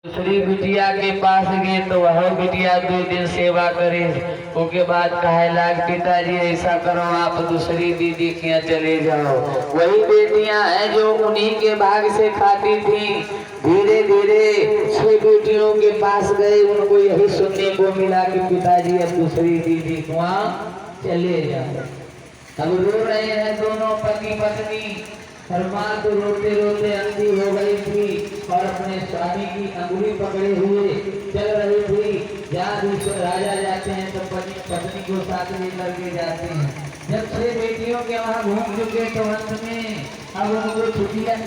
दूसरी बिटिया के पास गए तो वह बिटिया 2 दिन सेवा करे। उसके बाद कहे लाग पिताजी ऐसा करो आप दूसरी दीदी के यहाँ चले जाओ। वही बेटियां हैं जो उन्हीं के भाग से खाती थी। धीरे धीरे 6 बेटियों के पास गए, उनको यही सुनने को मिला कि पिताजी अब दूसरी दीदी को वहाँ चले जाओ। अब रो रहे हैं दोनों पति पत्नी। और माँ तो रोते रोते अंधी हो गई थी और अपने स्वामी की अंगुली पकड़े हुए चल रही थी। जहाँ राजा जाते हैं तो पति पत्नी को साथ लेकर के जाते हैं। जब 6 बेटियों के वहाँ घूम चुके तो अंत में अब उनको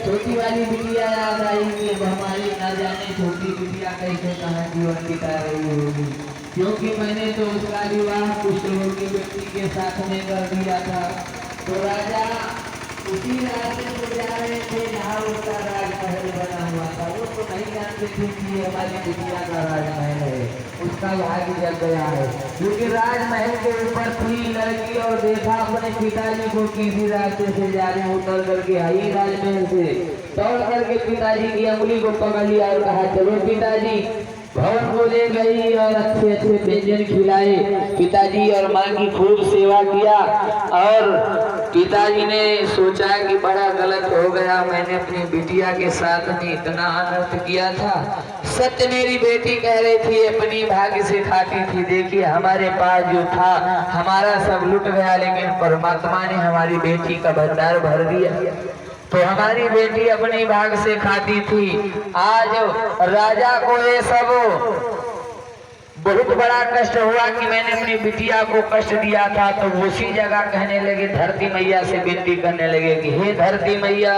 छोटी वाली बिटिया याद आई कि हमारी ना जाने छोटी बिटिया कैसे कहाँ जीवन बिता रही होगी, क्योंकि मैंने तो उसका विवाह कुछ लोगों की बेटी के साथ में कर दिया था। तो राजा उसी रास्ते से जा रहे थे जहाँ उसका राजमहल बना हुआ था। वो तो नहीं जानते थे कि ये हमारी बिटिया का राजमहल है, उसका भाग्य जग गया है। क्योंकि राजमहल के ऊपर थी लड़की और देखा अपने पिताजी को किसी रास्ते से जा रहे उतर करके आई राजमहल से, दौड़ करके पिताजी की अंगुली को पकड़ लिया और कहा चलो पिताजी। भवन को ले गई और अच्छे अच्छे व्यंजन खिलाए। पिताजी और माँ की खूब सेवा किया और पिताजी ने सोचा कि बड़ा गलत हो गया, मैंने अपनी बिटिया के साथ में इतना अनर्थ किया था। सत्य मेरी बेटी कह रही थी अपनी भाग्य से खाती थी, देखिए हमारे पास जो था हमारा सब लुट गया, लेकिन परमात्मा ने हमारी बेटी का भंडार भर दिया। तो हमारी बेटी अपनी भाग से खाती थी। आज राजा को ये सब बहुत बड़ा कष्ट हुआ कि मैंने अपनी बिटिया को कष्ट दिया था। तो उसी जगह कहने लगे, धरती मैया से विनती करने लगे कि हे धरती मैया,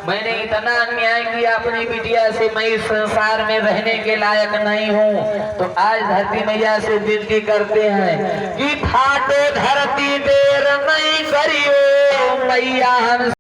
मैंने इतना अन्याय किया अपनी बिटिया से, मैं इस संसार में रहने के लायक नहीं हूँ। तो आज धरती मैया से विनती करते हैं कि फाटो धरती देर नहीं करियो मैया।